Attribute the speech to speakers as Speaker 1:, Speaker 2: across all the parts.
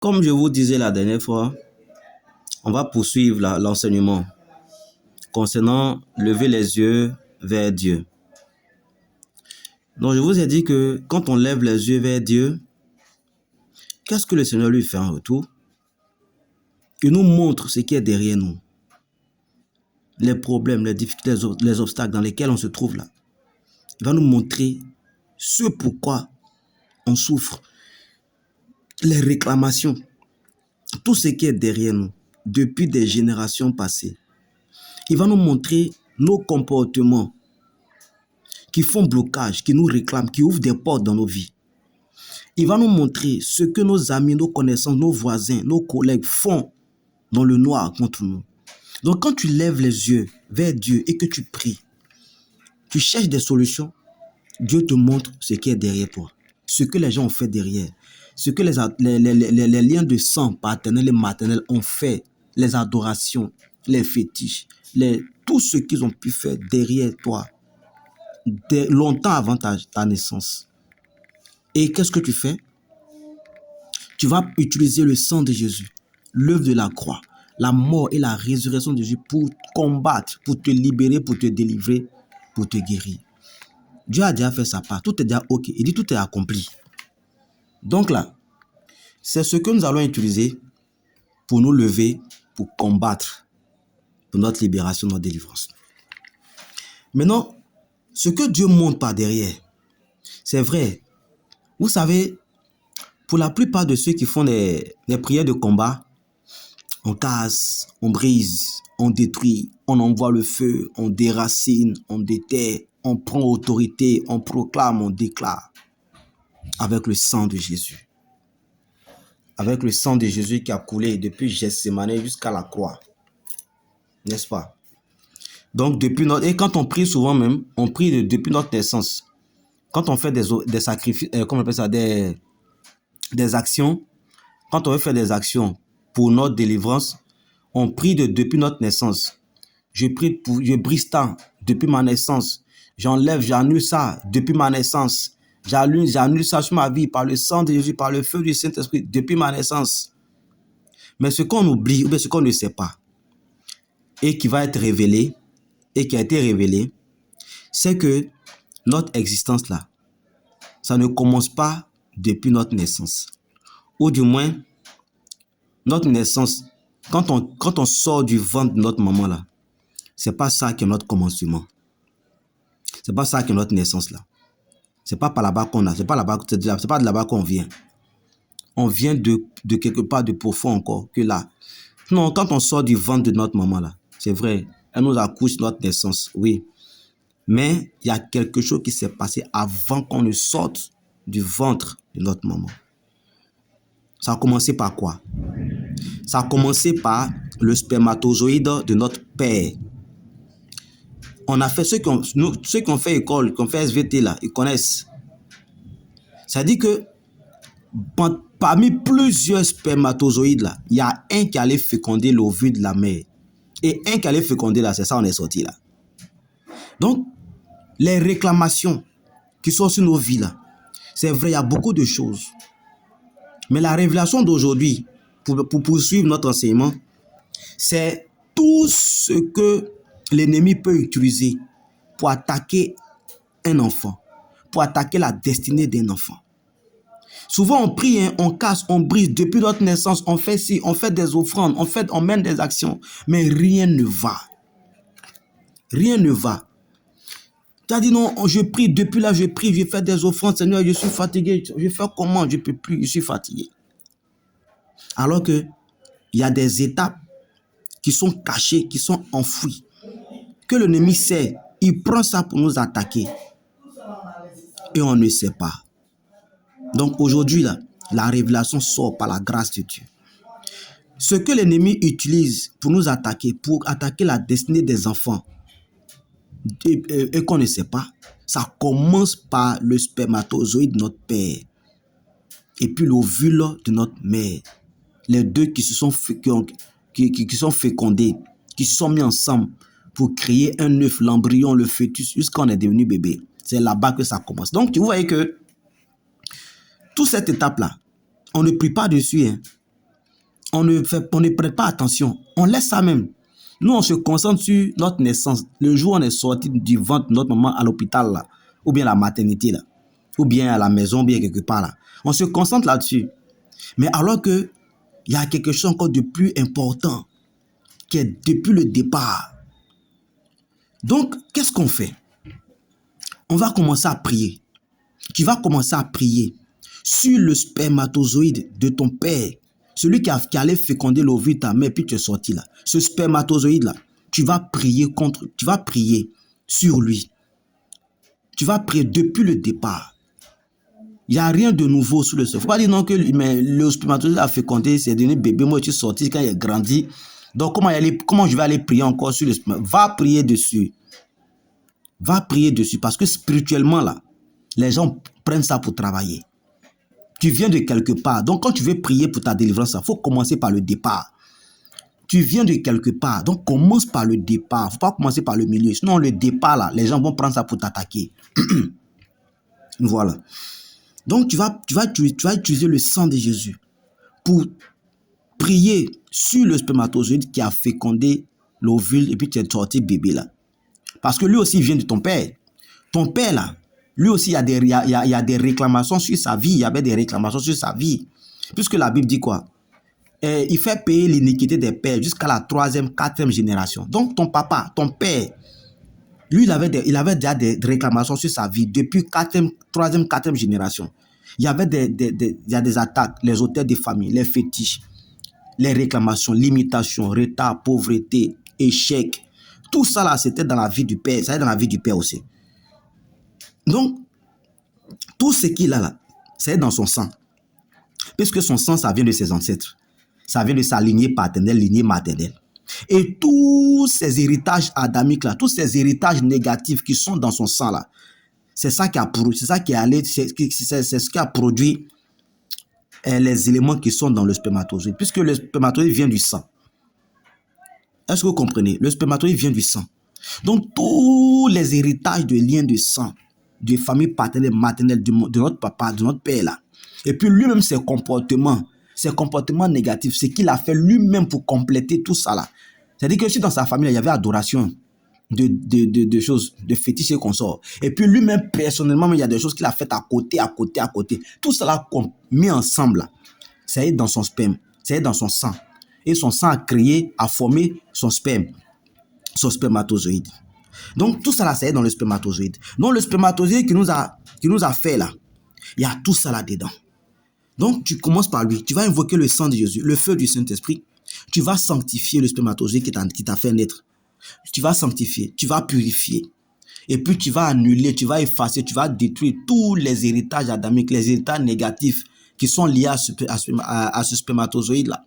Speaker 1: Comme je vous disais la dernière fois, on va poursuivre l'enseignement concernant lever les yeux vers Dieu. Donc je vous ai dit que quand on lève les yeux vers Dieu, qu'est-ce que le Seigneur lui fait en retour? Il nous montre ce qui est derrière nous. Les problèmes, les difficultés, les obstacles dans lesquels on se trouve là. Il va nous montrer ce pourquoi on souffre, les réclamations, tout ce qui est derrière nous depuis des générations passées. Il va nous montrer nos comportements qui font blocage, qui nous réclament, qui ouvrent des portes dans nos vies. Il va nous montrer ce que nos amis, nos connaissances, nos voisins, nos collègues font dans le noir contre nous. Donc quand tu lèves les yeux vers Dieu et que tu pries, tu cherches des solutions, Dieu te montre ce qui est derrière toi, ce que les gens ont fait derrière, ce que les liens de sang paternel et maternel ont fait, les adorations, les fétiches, tout ce qu'ils ont pu faire derrière toi, longtemps avant ta naissance. Et qu'est-ce que tu fais? Tu vas utiliser le sang de Jésus, l'œuvre de la croix, la mort et la résurrection de Jésus pour combattre, pour te libérer, pour te délivrer, pour te guérir. Dieu a déjà fait sa part, tout est déjà ok, il dit tout est accompli. Donc là, c'est ce que nous allons utiliser pour nous lever, pour combattre, pour notre libération, notre délivrance. Maintenant, ce que Dieu montre par derrière, c'est vrai. Vous savez, pour la plupart de ceux qui font les prières de combat, on casse, on brise, on détruit, on envoie le feu, on déracine, on déterre, on prend autorité, on proclame, on déclare. Avec le sang de Jésus. Avec le sang de Jésus qui a coulé depuis Gethsémani jusqu'à la croix. N'est-ce pas? Donc, et quand on prie souvent même, on prie depuis notre naissance. Quand on fait des sacrifices, comment on appelle ça, des actions, quand on veut faire des actions pour notre délivrance, on prie depuis notre naissance. Je brise ça depuis ma naissance. J'annule ça depuis ma naissance. J'annule ça sur ma vie par le sang de Jésus, par le feu du Saint-Esprit depuis ma naissance. Mais ce qu'on oublie, ou bien ce qu'on ne sait pas, et qui va être révélé, et qui a été révélé, c'est que notre existence là, ça ne commence pas depuis notre naissance. Ou du moins, notre naissance, quand on sort du ventre de notre maman là, c'est pas ça qui est notre commencement. C'est pas ça qui est notre naissance là. C'est pas par là-bas qu'on a, c'est pas de là-bas qu'on vient. On vient de quelque part de profond encore que là. Non, quand on sort du ventre de notre maman là, c'est vrai, elle nous accouche notre naissance, oui. Mais il y a quelque chose qui s'est passé avant qu'on ne sorte du ventre de notre maman. Ça a commencé par quoi? Ça a commencé par le spermatozoïde de notre père. On a fait ceux qui ont fait école, qui ont fait SVT là, ils connaissent. Ça dit que parmi plusieurs spermatozoïdes là, il y a un qui allait féconder l'ovule de la mère. Et un qui allait féconder là, c'est ça on est sorti là. Donc, les réclamations qui sont sur nos vies là, c'est vrai, il y a beaucoup de choses. Mais la révélation d'aujourd'hui, pour poursuivre notre enseignement, c'est tout ce que l'ennemi peut utiliser pour attaquer un enfant, pour attaquer la destinée d'un enfant. Souvent on prie, on casse, on brise depuis notre naissance, on fait ci, on fait des offrandes, on mène des actions, mais rien ne va. Rien ne va. Tu as dit non, je prie, depuis là je prie, je fais des offrandes, Seigneur, je suis fatigué, je fais comment, je ne peux plus, je suis fatigué. Alors que il y a des étapes qui sont cachées, qui sont enfouies, que l'ennemi sait, il prend ça pour nous attaquer. Et on ne sait pas. Donc aujourd'hui, là, la révélation sort par la grâce de Dieu. Ce que l'ennemi utilise pour nous attaquer, pour attaquer la destinée des enfants, et qu'on ne sait pas, ça commence par le spermatozoïde de notre père et puis l'ovule de notre mère. Les deux qui sont fécondés, qui se sont mis ensemble pour créer un œuf, l'embryon, le fœtus, jusqu'à on est devenu bébé. C'est là-bas que ça commence. Donc, tu vois que toute cette étape-là, on ne prie pas dessus. on ne prête pas attention. On laisse ça même. Nous, on se concentre sur notre naissance. Le jour où on est sorti du ventre de notre maman à l'hôpital, là, ou bien à la maternité, là, ou bien à la maison, ou bien quelque part. Là. On se concentre là-dessus. Mais alors qu'il y a quelque chose encore de plus important qui est depuis le départ. Donc, qu'est-ce qu'on fait? On va commencer à prier. Tu vas commencer à prier sur le spermatozoïde de ton père, celui qui allait féconder l'ovule de ta mère, puis tu es sorti là. Ce spermatozoïde-là, tu vas prier sur lui. Tu vas prier depuis le départ. Il n'y a rien de nouveau sur le sol. Il ne faut pas dire non que le spermatozoïde a fécondé, c'est devenu bébé, moi je suis sorti quand il a grandi. Donc comment je vais aller prier encore sur le spermatozoïde? Va prier dessus. Va prier dessus parce que spirituellement là, les gens prennent ça pour travailler. Tu viens de quelque part. Donc, quand tu veux prier pour ta délivrance, il faut commencer par le départ. Tu viens de quelque part. Donc, commence par le départ. Il ne faut pas commencer par le milieu. Sinon, le départ, là, les gens vont prendre ça pour t'attaquer. Voilà. Donc, tu vas utiliser le sang de Jésus pour prier sur le spermatozoïde qui a fécondé l'ovule et puis tu es sorti bébé, là. Parce que lui aussi, il vient de ton père. Ton père, là, lui aussi, il y a des réclamations sur sa vie. Il y avait des réclamations sur sa vie. Puisque la Bible dit quoi? Il fait payer l'iniquité des pères jusqu'à la 3e, 4e génération. Donc, ton papa, ton père, lui, il avait déjà des réclamations sur sa vie depuis 3e, 4e génération. Il y avait des attaques, les auteurs de famille, les fétiches, les réclamations, limitations, retard, pauvreté, échec. Tout ça, là, c'était dans la vie du père. Ça est dans la vie du père aussi. Donc, tout ce qu'il a là, c'est dans son sang. Puisque son sang, ça vient de ses ancêtres. Ça vient de sa lignée paternelle, lignée maternelle. Et tous ces héritages adamiques là, tous ces héritages négatifs qui sont dans son sang là, c'est ça qui a produit les éléments qui sont dans le spermatozoïde. Puisque le spermatozoïde vient du sang. Est-ce que vous comprenez? Le spermatozoïde vient du sang. Donc, tous les héritages de liens de sang, de famille paternelle, maternelle, de notre papa, de notre père là. Et puis lui-même, ses comportements négatifs, ce qu'il a fait lui-même pour compléter tout ça là. C'est-à-dire que si dans sa famille, là, il y avait adoration de choses, de fétiches et consorts. Et puis lui-même, personnellement, il y a des choses qu'il a faites à côté. Tout cela mis ensemble là. Ça est dans son sperme, ça est dans son sang. Et son sang a formé son sperme, son spermatozoïde. Donc, tout ça là, c'est dans le spermatozoïde. Donc, le spermatozoïde qui nous a fait là, il y a tout ça là-dedans. Donc, tu commences par lui. Tu vas invoquer le sang de Jésus, le feu du Saint-Esprit. Tu vas sanctifier le spermatozoïde qui t'a fait naître. Tu vas sanctifier, tu vas purifier. Et puis, tu vas annuler, tu vas effacer, tu vas détruire tous les héritages adamiques, les héritages négatifs qui sont liés à ce spermatozoïde-là,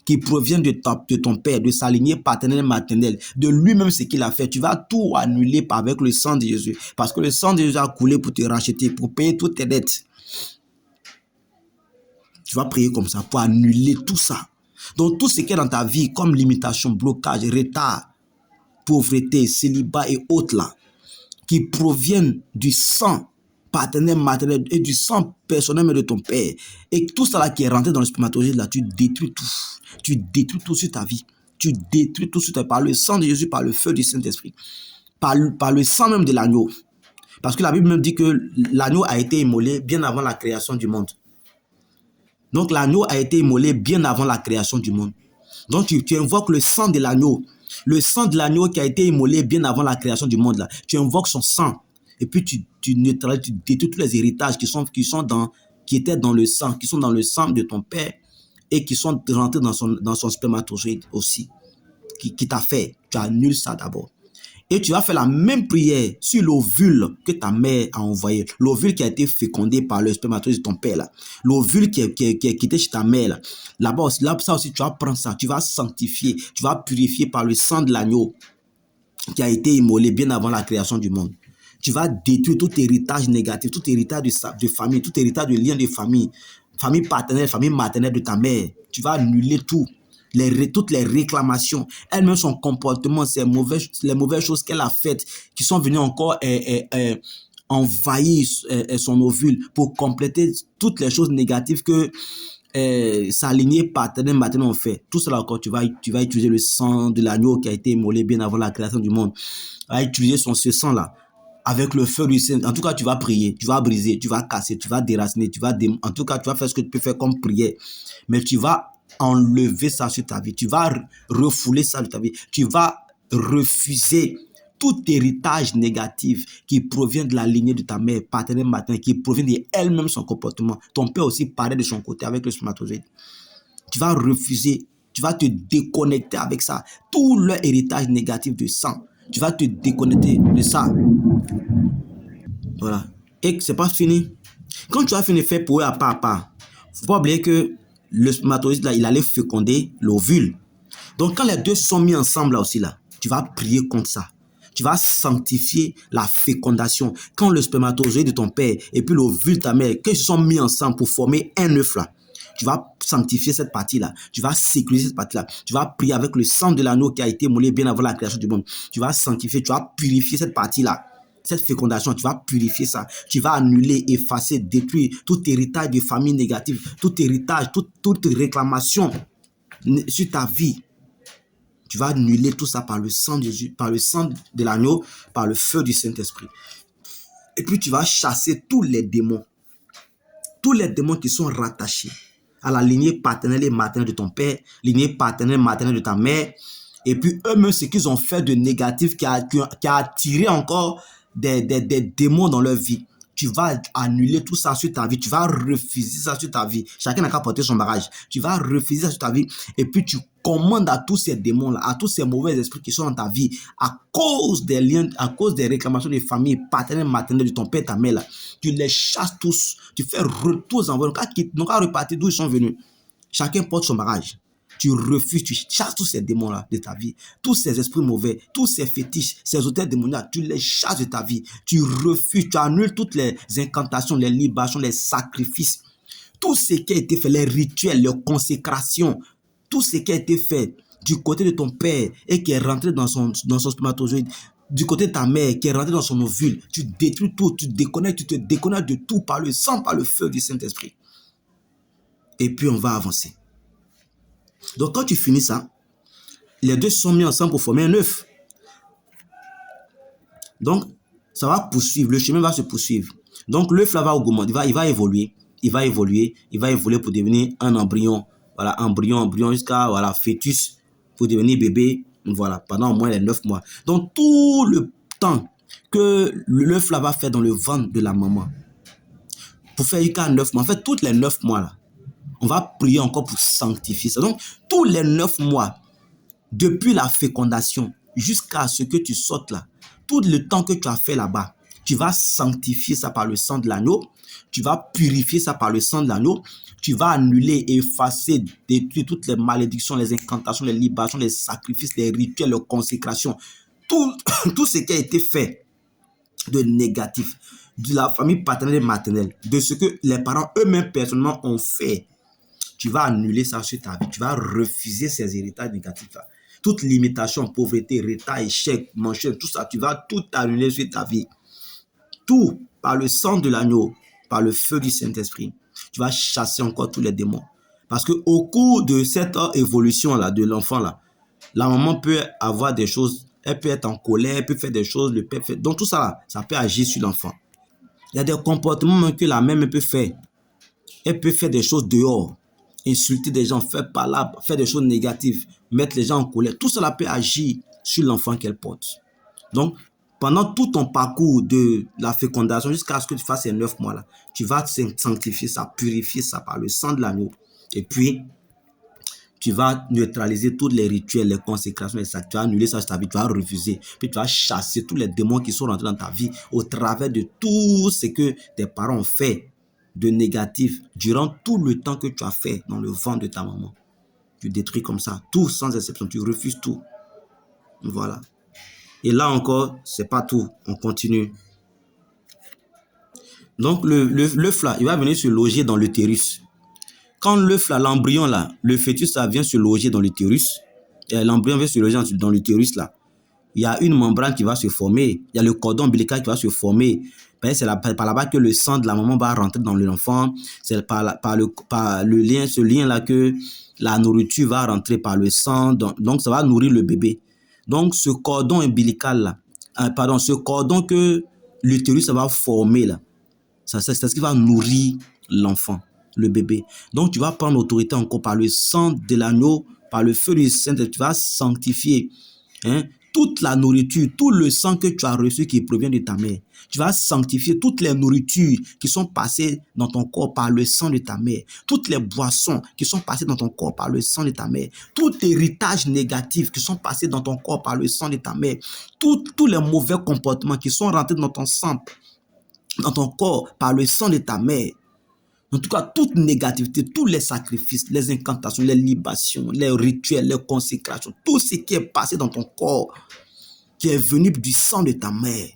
Speaker 1: qui proviennent de ton père, de sa lignée paternelle et maternelle, de lui-même ce qu'il a fait. Tu vas tout annuler avec le sang de Jésus. Parce que le sang de Jésus a coulé pour te racheter, pour payer toutes tes dettes. Tu vas prier comme ça pour annuler tout ça. Donc tout ce qui est dans ta vie, comme limitation, blocage, retard, pauvreté, célibat et autres là, qui proviennent du sang paternel, maternel et du sang personnel de ton père, et tout ça là qui est rentré dans le spermatozoïde là, tu détruis tout. Tu détruis tout sur ta vie. Tu détruis tout sur ta vie par le sang de Jésus, par le feu du Saint-Esprit, par le sang même de l'agneau. Parce que la Bible même dit que l'agneau a été immolé bien avant la création du monde. Donc l'agneau a été immolé bien avant la création du monde. Donc tu invoques le sang de l'agneau. Le sang de l'agneau qui a été immolé bien avant la création du monde là. Tu invoques son sang. Et puis tu détruis tous les héritages qui étaient dans le sang, qui sont dans le sang de ton père et qui sont rentrés dans son spermatozoïde aussi, qui t'a fait. Tu annules ça d'abord. Et tu vas faire la même prière sur l'ovule que ta mère a envoyé. L'ovule qui a été fécondé par le spermatozoïde de ton père là. L'ovule qui était chez ta mère là. Là-bas, ça aussi, tu vas prendre ça. Tu vas sanctifier. Tu vas purifier par le sang de l'agneau qui a été immolé bien avant la création du monde. Tu vas détruire tout héritage négatif, tout héritage de famille, tout héritage de lien de famille, famille paternelle, famille maternelle de ta mère. Tu vas annuler tout. Toutes les réclamations, elle-même son comportement, les mauvaises choses qu'elle a faites, qui sont venues encore envahir son ovule pour compléter toutes les choses négatives que sa lignée paternelle, maternelle ont fait. Tout cela encore, tu vas utiliser le sang de l'agneau qui a été immolé bien avant la création du monde. Tu vas utiliser ce sang-là avec le feu du Saint. En tout cas, tu vas prier, tu vas briser, tu vas casser, tu vas déraciner, en tout cas, tu vas faire ce que tu peux faire comme prière. Mais tu vas enlever ça sur ta vie. Tu vas refouler ça de ta vie. Tu vas refuser tout héritage négatif qui provient de la lignée de ta mère, paternelle, maternelle, qui provient d'elle-même son comportement. Ton père aussi paraît de son côté avec le spermatozoïde. Tu vas refuser, tu vas te déconnecter avec ça. Tout leur héritage négatif de sang, tu vas te déconnecter de ça. Voilà. Et c'est pas fini. Quand tu as fini de faire pour eux à part, faut pas oublier que le spermatozoïde là, il allait féconder l'ovule. Donc quand les deux sont mis ensemble là aussi là, tu vas prier contre ça. Tu vas sanctifier la fécondation. Quand le spermatozoïde de ton père et puis l'ovule de ta mère, quand ils sont mis ensemble pour former un œuf là, tu vas sanctifier cette partie-là. Tu vas sécuriser cette partie-là. Tu vas prier avec le sang de l'agneau qui a été moulé bien avant la création du monde. Tu vas sanctifier, tu vas purifier cette partie-là. Cette fécondation, tu vas purifier ça. Tu vas annuler, effacer, détruire tout héritage de famille négative, tout héritage, toute réclamation sur ta vie. Tu vas annuler tout ça par le sang de Jésus, par le sang de l'agneau, par le feu du Saint-Esprit. Et puis tu vas chasser tous les démons qui sont rattachés à la lignée paternelle et maternelle de ton père, lignée paternelle et maternelle de ta mère, et puis eux-mêmes, ce qu'ils ont fait de négatif qui a attiré encore des démons dans leur vie. Tu vas annuler tout ça sur ta vie. Tu vas refuser ça sur ta vie. Chacun n'a qu'à porter son bagage. Tu vas refuser ça sur ta vie. Et puis tu commandes à tous ces démons-là, à tous ces mauvais esprits qui sont dans ta vie, à cause des liens, à cause des réclamations des familles paternelles, maternelles de ton père et ta mère, là, tu les chasses tous. Tu fais retour en vol. Donc à repartir d'où ils sont venus. Chacun porte son bagage. Tu refuses, tu chasses tous ces démons-là de ta vie, tous ces esprits mauvais, tous ces fétiches, ces auteurs démoniaques, tu les chasses de ta vie. Tu refuses, tu annules toutes les incantations, les libations, les sacrifices, tout ce qui a été fait, les rituels, les consécrations, tout ce qui a été fait du côté de ton père et qui est rentré dans son spermatozoïde, du côté de ta mère qui est rentré dans son ovule, tu détruis tout, tu te déconnectes de tout par le sang, par le feu du Saint-Esprit. Et puis on va avancer. Donc quand tu finis ça, les deux sont mis ensemble pour former un œuf. Donc ça va poursuivre, le chemin va se poursuivre. Donc l'œuf là va augmenter, il va évoluer pour devenir un embryon. Voilà, embryon jusqu'à voilà, fœtus pour devenir bébé, voilà, pendant au moins les 9 mois. Donc tout le temps que l'œuf là va faire dans le ventre de la maman, pour faire jusqu'à 9 mois, en fait toutes les 9 mois là, on va prier encore pour sanctifier ça. Donc, tous les 9 mois, depuis la fécondation jusqu'à ce que tu sortes là, tout le temps que tu as fait là-bas, tu vas sanctifier ça par le sang de l'agneau, tu vas purifier ça par le sang de l'agneau, tu vas annuler, effacer, détruire toutes les malédictions, les incantations, les libations, les sacrifices, les rituels, les consécrations, tout ce qui a été fait de négatif, de la famille paternelle et maternelle, de ce que les parents eux-mêmes personnellement ont fait. Tu vas annuler ça sur ta vie. Tu vas refuser ces héritages négatifs-là. Toute limitation, pauvreté, retard, échec, manchette, tout ça, tu vas tout annuler sur ta vie. Tout par le sang de l'agneau, par le feu du Saint-Esprit. Tu vas chasser encore tous les démons. Parce qu'au cours de cette évolution-là, de l'enfant-là, la maman peut avoir des choses, elle peut être en colère, elle peut faire des choses, le père fait. Donc tout ça, là, ça peut agir sur l'enfant. Il y a des comportements même que la mère peut faire. Elle peut faire des choses dehors. Insulter des gens, faire des choses négatives, mettre les gens en colère, tout cela peut agir sur l'enfant qu'elle porte. Donc, pendant tout ton parcours de la fécondation, jusqu'à ce que tu fasses ces 9 mois-là, tu vas sanctifier ça, purifier ça par le sang de l'agneau. Et puis, tu vas neutraliser tous les rituels, les consécrations, tu vas annuler ça sur ta vie, tu vas refuser. Puis tu vas chasser tous les démons qui sont rentrés dans ta vie au travers de tout ce que tes parents ont fait de négatif durant tout le temps que tu as fait dans le ventre de ta maman. Tu détruis comme ça, tout sans exception, tu refuses tout. Voilà. Et là encore, c'est pas tout, on continue. Donc l'œuf là, il va venir se loger dans l'utérus. Quand l'œuf là, l'embryon là, le fœtus ça vient se loger dans l'utérus, l'embryon vient se loger dans l'utérus là, il y a une membrane qui va se former, il y a le cordon ombilical qui va se former. C'est par là-bas que le sang de la maman va rentrer dans l'enfant. C'est par le lien, ce lien-là que la nourriture va rentrer par le sang. Donc, ça va nourrir le bébé. Donc, ce cordon ombilical là, ce cordon que l'utérus va former là, c'est ce qui va nourrir l'enfant, le bébé. Donc, tu vas prendre l'autorité encore par le sang de l'agneau, par le feu du Saint-Esprit, tu vas sanctifier toute la nourriture, tout le sang que tu as reçu qui provient de ta mère. Tu vas sanctifier toutes les nourritures qui sont passées dans ton corps par le sang de ta mère. Toutes les boissons qui sont passées dans ton corps par le sang de ta mère. Tout héritage négatif qui sont passés dans ton corps par le sang de ta mère. Tous les mauvais comportements qui sont rentrés dans ton sang, dans ton corps par le sang de ta mère. En tout cas, toute négativité, tous les sacrifices, les incantations, les libations, les rituels, les consécrations, tout ce qui est passé dans ton corps, qui est venu du sang de ta mère,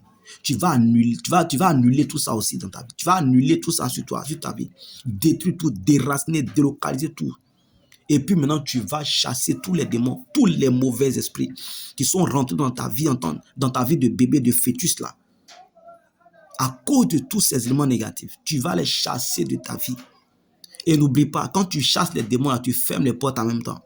Speaker 1: tu vas annuler tout ça aussi dans ta vie. Tu vas annuler tout ça sur toi, sur ta vie. Détruire tout, déraciner, délocaliser tout. Et puis maintenant, tu vas chasser tous les démons, tous les mauvais esprits qui sont rentrés dans ta vie de bébé, de fœtus là. À cause de tous ces éléments négatifs, tu vas les chasser de ta vie. Et n'oublie pas, quand tu chasses les démons, là, tu fermes les portes en même temps.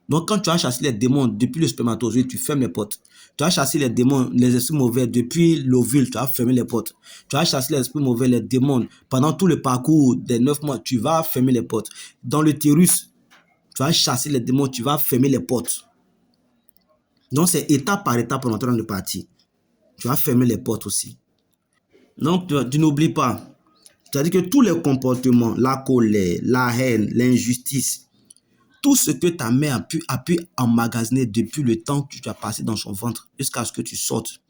Speaker 1: Donc, quand tu as chassé les démons depuis le spermatozoïde, tu fermes les portes. Tu as chassé les démons, les esprits mauvais depuis l'ovule, tu as fermé les portes. Tu as chassé les esprits mauvais, les démons, pendant tout le parcours des 9 mois, tu vas fermer les portes. Dans l'utérus, tu vas chasser les démons, tu vas fermer les portes. Donc, c'est étape par étape pendant le parti. Tu vas fermer les portes aussi. Donc, tu n'oublies pas. C'est-à-dire que tous les comportements, la colère, la haine, l'injustice, tout ce que ta mère a pu emmagasiner depuis le temps que tu as passé dans son ventre jusqu'à ce que tu sortes,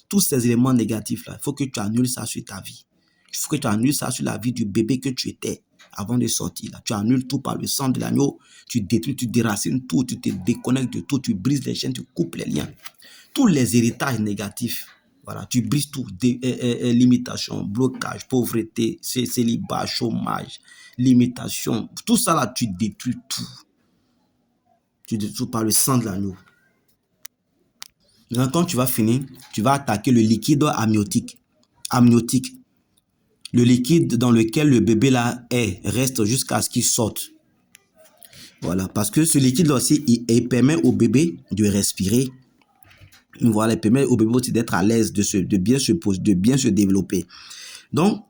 Speaker 1: tous ces éléments négatifs-là, il faut que tu annules ça sur ta vie. Il faut que tu annules ça sur la vie du bébé que tu étais avant de sortir. Là. Tu annules tout par le sang de l'agneau, tu détruis, tu déracines tout, tu te déconnectes de tout, tu brises les chaînes, tu coupes les liens. Tous les héritages négatifs, voilà, tu brises tout, limitation, blocage, pauvreté, célibat, chômage, limitation, tout ça là, tu détruis tout. Tu détruis par le sang de l'agneau. Quand tu vas finir, tu vas attaquer le liquide amniotique. Le liquide dans lequel le bébé là reste jusqu'à ce qu'il sorte. Voilà, parce que ce liquide là aussi, il permet au bébé de respirer. Voilà, il permet au bébé aussi d'être à l'aise, de bien se développer. Donc,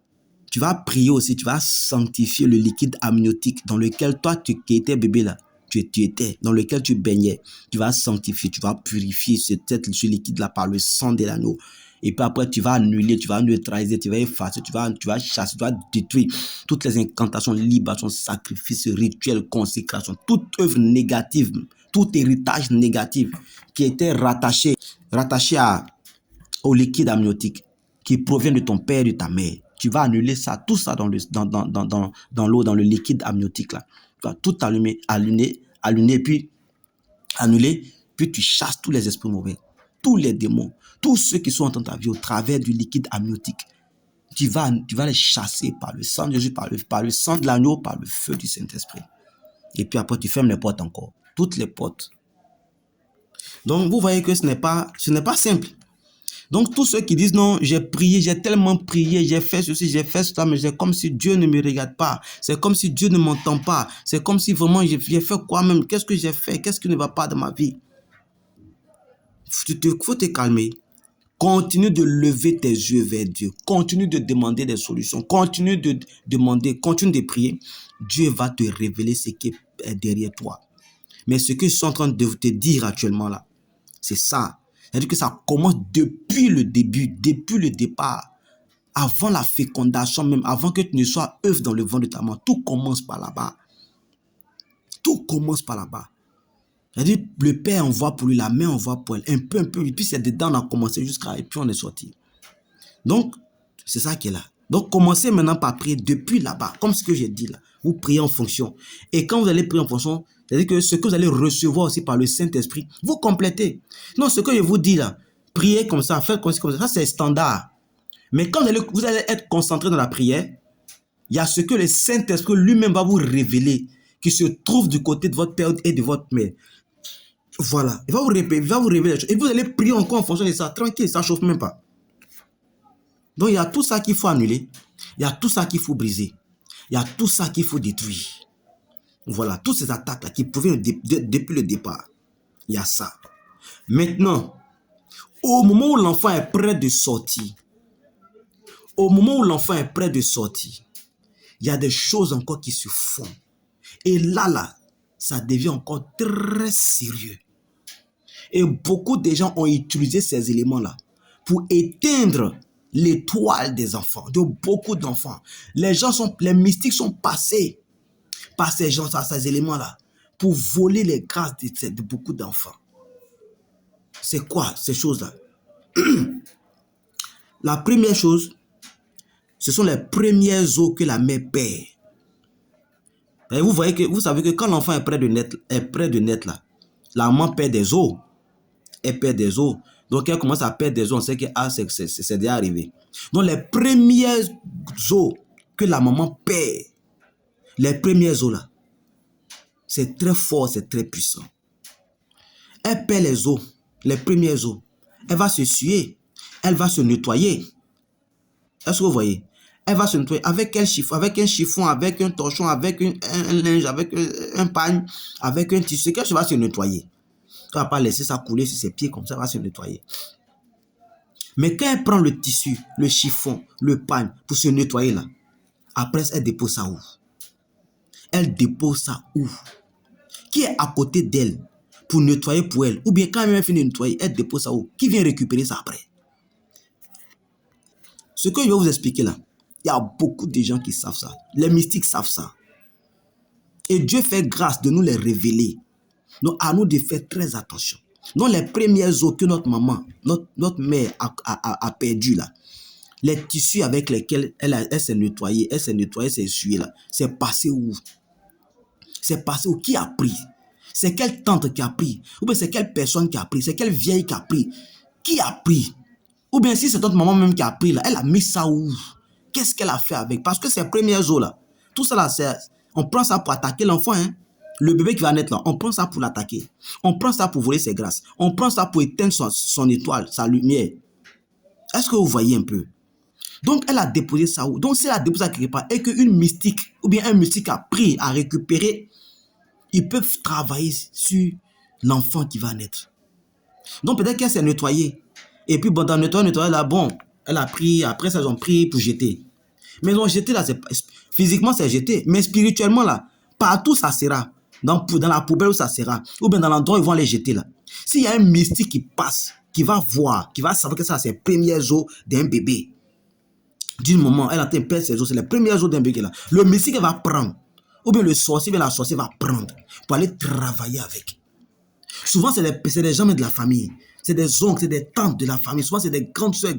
Speaker 1: tu vas prier aussi, tu vas sanctifier le liquide amniotique dans lequel toi, qui étais bébé là, tu étais, dans lequel tu baignais. Tu vas sanctifier, tu vas purifier ce liquide-là par le sang de l'agneau. Et puis après, tu vas annuler, tu vas neutraliser, tu vas effacer, tu vas chasser, tu vas détruire toutes les incantations, libations, sacrifices, rituels, consécrations, toute œuvre négative, tout héritage négatif qui était rattaché au liquide amniotique qui provient de ton père et de ta mère. Tu vas annuler ça, tout ça dans l'eau, dans le liquide amniotique là. Tu vas tout allumer, puis annuler, puis tu chasses tous les esprits mauvais, tous les démons, tous ceux qui sont dans ta vie au travers du liquide amniotique. Tu vas les chasser par le sang de Jésus, par le sang de l'agneau, par le feu du Saint-Esprit. Et puis après, tu fermes les portes encore, toutes les portes. Donc, vous voyez que ce n'est pas simple. Donc, tous ceux qui disent non, j'ai prié, j'ai tellement prié, j'ai fait ceci, j'ai fait cela, mais c'est comme si Dieu ne me regarde pas. C'est comme si Dieu ne m'entend pas. C'est comme si vraiment j'ai fait quoi même? Qu'est-ce que j'ai fait? Qu'est-ce qui ne va pas dans ma vie? Il faut te calmer. Continue de lever tes yeux vers Dieu. Continue de demander des solutions. Continue de demander, continue de prier. Dieu va te révéler ce qui est derrière toi. Mais ce que je suis en train de te dire actuellement là, c'est ça. C'est-à-dire que ça commence depuis le début, depuis le départ, avant la fécondation même, avant que tu ne sois œuf dans le ventre de ta mère. Tout commence par là-bas. Tout commence par là-bas. C'est-à-dire, le père envoie pour lui, la mère envoie pour elle, un peu, et puis c'est dedans, on a commencé jusqu'à, et puis on est sorti. Donc, c'est ça qui est là. Donc, commencez maintenant par prier depuis là-bas, comme ce que j'ai dit là. Vous priez en fonction. Et quand vous allez prier en fonction, c'est-à-dire que ce que vous allez recevoir aussi par le Saint-Esprit, vous complétez. Non, ce que je vous dis là, priez comme ça, faites comme ça, c'est standard. Mais quand vous allez être concentré dans la prière, il y a ce que le Saint-Esprit lui-même va vous révéler, qui se trouve du côté de votre père et de votre mère. Voilà, il va vous révéler les choses. Et vous allez prier encore en fonction de ça, tranquille, ça ne chauffe même pas. Donc, il y a tout ça qu'il faut annuler. Il y a tout ça qu'il faut briser. Il y a tout ça qu'il faut détruire. Voilà, toutes ces attaques-là qui proviennent depuis le départ. Il y a ça. Maintenant, au moment où l'enfant est prêt de sortir, il y a des choses encore qui se font. Et là, ça devient encore très sérieux. Et beaucoup de gens ont utilisé ces éléments-là pour éteindre l'étoile des enfants, de beaucoup d'enfants. Les mystiques sont passés par ces éléments-là pour voler les grâces de beaucoup d'enfants. C'est quoi ces choses-là? La première chose, ce sont les premières eaux que la mère perd. Et vous savez que quand l'enfant est près de naître là, la maman perd des os. Elle perd des os. Donc elle commence à perdre des os. On sait que c'est déjà arrivé. Donc les premières os que la maman perd, les premières os là, c'est très fort, c'est très puissant. Elle perd les os, les premières os. Elle va se suer, elle va se nettoyer. Est-ce que vous voyez? Elle va se nettoyer avec un chiffon, avec un torchon, avec un linge, avec un pagne, avec un tissu. Qu'elle va se nettoyer. Elle ne va pas laisser ça couler sur ses pieds comme ça, elle va se nettoyer. Mais quand elle prend le tissu, le chiffon, le pagne pour se nettoyer là, après elle dépose ça où? Elle dépose ça où? Qui est à côté d'elle pour nettoyer pour elle? Ou bien quand elle finit de nettoyer, elle dépose ça où? Qui vient récupérer ça après? Ce que je vais vous expliquer là, il y a beaucoup de gens qui savent ça. Les mystiques savent ça. Et Dieu fait grâce de nous les révéler. Donc à nous de faire très attention. Donc les premières eaux que notre maman, notre mère a perdu là, les tissus avec lesquels elle s'est nettoyée, s'est essuyée là, c'est passé où? C'est passé où? Qui a pris? C'est quelle tante qui a pris? Ou bien c'est quelle personne qui a pris? C'est quelle vieille qui a pris? Qui a pris? Ou bien si c'est notre maman même qui a pris là, elle a mis ça où? Qu'est-ce qu'elle a fait avec? Parce que ces premières eaux là, tout ça là, on prend ça pour attaquer l'enfant, hein? Le bébé qui va naître là, on prend ça pour l'attaquer. On prend ça pour voler ses grâces. On prend ça pour éteindre son étoile, sa lumière. Est-ce que vous voyez un peu? Donc, elle a déposé ça où? Donc, si elle a déposé ça quelque part et qu'une mystique ou bien un mystique a pris, a récupéré, ils peuvent travailler sur l'enfant qui va naître. Donc, peut-être qu'elle s'est nettoyée. Et puis, bon, dans le nettoyer là, bon, elle a pris, après ça, ils ont pris pour jeter. Mais ils ont jeté là, physiquement, c'est jeté. Mais spirituellement, là, partout, ça sera. Dans la poubelle où ça sera. Ou bien dans l'endroit où ils vont les jeter là. S'il y a un mystique qui passe, qui va voir, qui va savoir que ça, c'est les premières eaux d'un bébé. D'une moment, elle a été perdre ses os, c'est les premières eaux d'un bébé là. Le mystique va prendre. Ou bien le sorcier, bien la sorcière va prendre pour aller travailler avec. Souvent, c'est des gens de la famille. C'est des oncles, c'est des tantes de la famille. Souvent, c'est des grandes soeurs,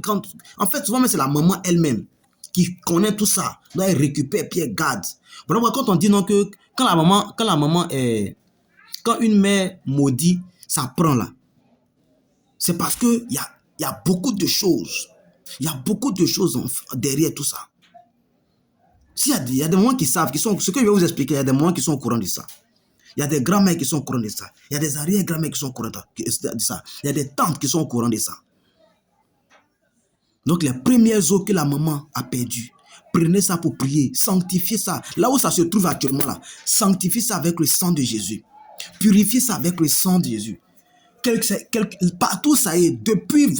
Speaker 1: En fait, souvent, c'est la maman elle-même qui connaît tout ça. Donc, elle récupère puis elle garde. Voilà, quand on dit non que quand une mère maudit, ça prend là. C'est parce que il y a beaucoup de choses. Il y a beaucoup de choses derrière tout ça. Il y a des moments qui savent, ce que je vais vous expliquer, il y a des moments qui sont au courant de ça. Il y a des grands-mères qui sont au courant de ça. Il y a des arrière-grands-mères qui sont au courant de ça. Il y a des tantes qui sont au courant de ça. Donc, les premières eaux que la maman a perdues, prenez ça pour prier, sanctifiez ça. Là où ça se trouve actuellement, là, sanctifiez ça avec le sang de Jésus. Purifiez ça avec le sang de Jésus. Partout ça y est, depuis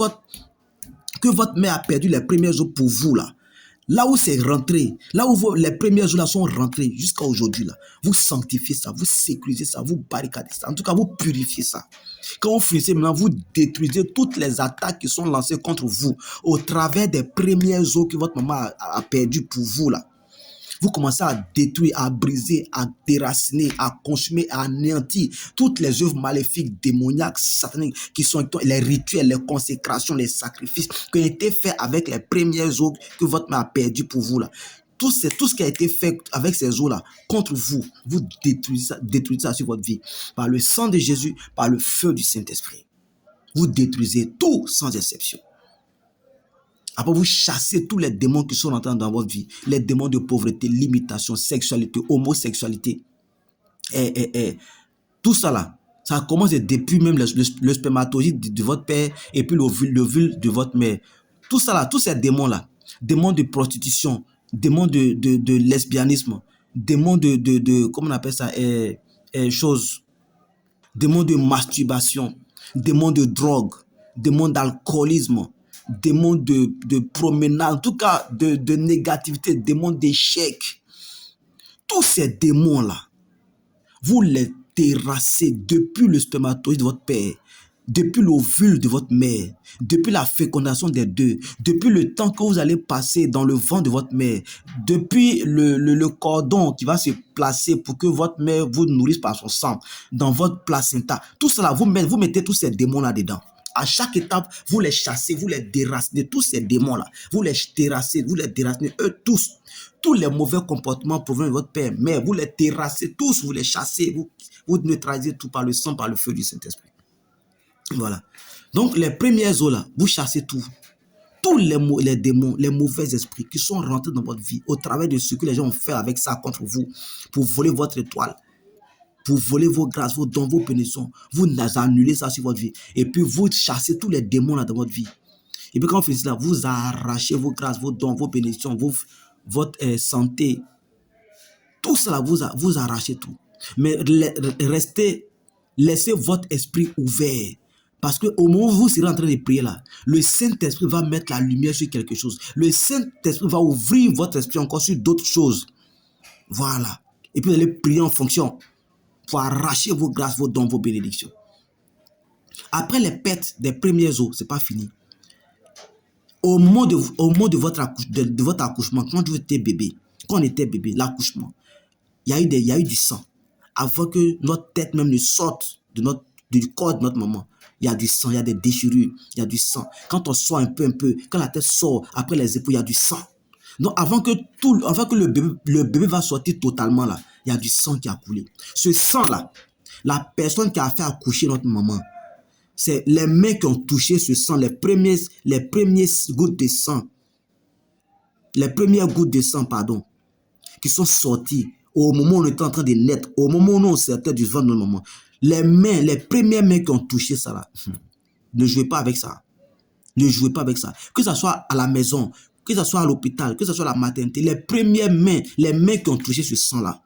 Speaker 1: que votre mère a perdu les premières eaux pour vous, là où c'est rentré, là où les premières eaux là sont rentrées jusqu'à aujourd'hui, là, vous sanctifiez ça, vous sécurisez ça, vous barricadez ça, en tout cas vous purifiez ça. Quand vous finissez maintenant, vous détruisez toutes les attaques qui sont lancées contre vous au travers des premières eaux que votre maman a perdues pour vous là. Vous commencez à détruire, à briser, à déraciner, à consumer, à anéantir toutes les œuvres maléfiques, démoniaques, sataniques, qui sont les rituels, les consécrations, les sacrifices qui ont été faits avec les premières eaux que votre mère a perdues pour vous là. Tout ce qui a été fait avec ces eaux-là contre vous, vous détruisez ça sur votre vie. Par le sang de Jésus, par le feu du Saint-Esprit. Vous détruisez tout sans exception. Après, vous chassez tous les démons qui sont entrés dans votre vie. Les démons de pauvreté, limitation, sexualité, homosexualité. Tout ça là, ça commence depuis même le spermatozoïde de votre père et puis l'ovule de votre mère. Tout ça là, tous ces démons là, démons de prostitution, démons de lesbianisme, démons comment on appelle ça, choses, démons de masturbation, démons de drogue, démons d'alcoolisme, démons de promenade, en tout cas de négativité, démons d'échec. Tous ces démons-là, vous les terrassez depuis le spermatozoïde de votre père, depuis l'ovule de votre mère, depuis la fécondation des deux, depuis le temps que vous allez passer dans le ventre de votre mère, depuis le cordon qui va se placer pour que votre mère vous nourrisse par son sang, dans votre placenta. Tout cela, vous mettez tous ces démons là-dedans. À chaque étape, vous les chassez, vous les déracinez, tous ces démons-là, vous les terrassez, eux tous. Tous les mauvais comportements provenant de votre père, mère, vous les terrassez tous, vous les chassez, vous neutralisez tout par le sang, par le feu du Saint-Esprit. Voilà. Donc, les premières eaux là, vous chassez tout. Tous les démons, les mauvais esprits qui sont rentrés dans votre vie au travers de ce que les gens ont fait avec ça contre vous, pour voler votre étoile, pour voler vos grâces, vos dons, vos bénédictions, vous annulez ça sur votre vie. Et puis, vous chassez tous les démons là dans votre vie. Et puis, quand vous faites cela, vous arrachez vos grâces, vos dons, vos bénédictions, votre santé. Tout cela, vous arrachez tout. Mais laissez votre esprit ouvert. Parce qu'au moment où vous serez en train de prier là, le Saint-Esprit va mettre la lumière sur quelque chose. Le Saint-Esprit va ouvrir votre esprit encore sur d'autres choses. Voilà. Et puis vous allez prier en fonction pour arracher vos grâces, vos dons, vos bénédictions. Après les pertes des premières eaux, ce n'est pas fini. Au moment de votre accouchement, quand vous étiez bébé, quand on était bébé, l'accouchement, il y a eu du sang. Avant que notre tête même ne sorte du corps de notre maman, il y a du sang, il y a des déchirures, il y a du sang. Quand on sort un peu, quand la tête sort, après les épaules, il y a du sang. Donc avant que le bébé va sortir totalement là, il y a du sang qui a coulé. Ce sang-là, la personne qui a fait accoucher notre maman, c'est les mains qui ont touché ce sang, les premières gouttes de sang, qui sont sorties au moment où on était en train de naître, au moment où on sortait du ventre de notre maman. Les premières mains qui ont touché ça là, ne jouez pas avec ça. Ne jouez pas avec ça. Que ce soit à la maison, que ce soit à l'hôpital, que ce soit à la maternité, les premières mains, les mains qui ont touché ce sang là,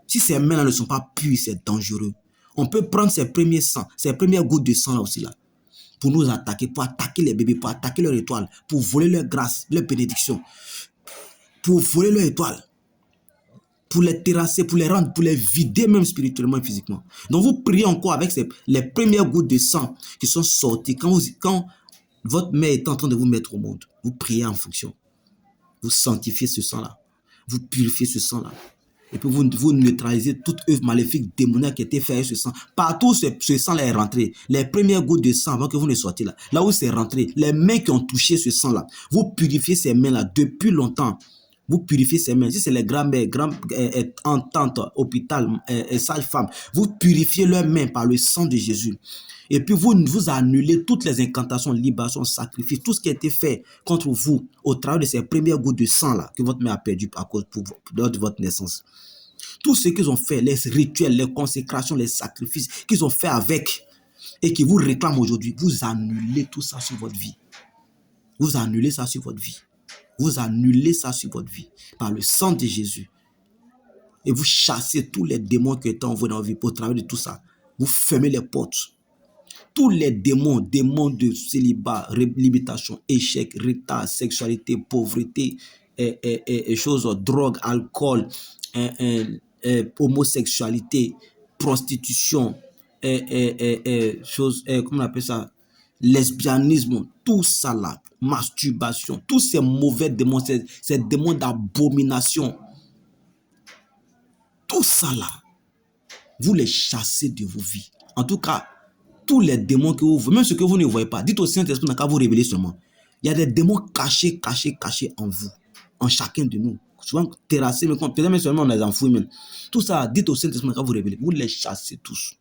Speaker 1: si ces mains là ne sont pas pures, c'est dangereux. On peut prendre ces premiers sangs, ces premières gouttes de sang là aussi là, pour nous attaquer, pour attaquer les bébés, pour attaquer leur étoile, pour voler leur grâce, leur bénédiction, pour voler leur étoile, pour les terrasser, pour les rendre, pour les vider même spirituellement et physiquement. Donc vous priez encore avec les premières gouttes de sang qui sont sorties. Quand votre mère est en train de vous mettre au monde, vous priez en fonction. Vous sanctifiez ce sang-là. Vous purifiez ce sang-là. Et puis vous neutralisez toute œuvre maléfique, démoniaque qui a été faite avec ce sang. Partout ce sang-là est rentré. Les premières gouttes de sang avant que vous ne sortiez là. Là où c'est rentré, les mains qui ont touché ce sang-là, vous purifiez ces mains-là depuis longtemps. Vous purifiez ces mains. Si c'est les grands-mères, tantes, hôpital, sages-femmes, vous purifiez leurs mains par le sang de Jésus. Et puis vous annulez toutes les incantations, libations, sacrifices, tout ce qui a été fait contre vous au travers de ces premières gouttes de sang là que votre mère a perdu à cause de votre naissance. Tout ce qu'ils ont fait, les rituels, les consécrations, les sacrifices qu'ils ont fait avec et qui vous réclament aujourd'hui, vous annulez tout ça sur votre vie. Vous annulez ça sur votre vie. Vous annulez ça sur votre vie par le sang de Jésus. Et vous chassez tous les démons qui étaient envoyés dans votre vie au travers de tout ça. Vous fermez les portes. Tous les démons de célibat, limitation, échec, retard, sexualité, pauvreté, choses, drogue, alcool, homosexualité, prostitution, choses, comment on appelle ça, lesbianisme, tout ça là, masturbation, tous ces mauvais démons, ces démons d'abomination, tout ça là, vous les chassez de vos vies. En tout cas, tous les démons que vous voyez, même ce que vous ne voyez pas, dites au Saint-Esprit qu'à vous révéler seulement. Il y a des démons cachés en vous, en chacun de nous. Souvent terrassés, mais peut-être même seulement on les enfouit même. Tout ça, dites au Saint-Esprit qu'à vous révéler. Vous les chassez tous.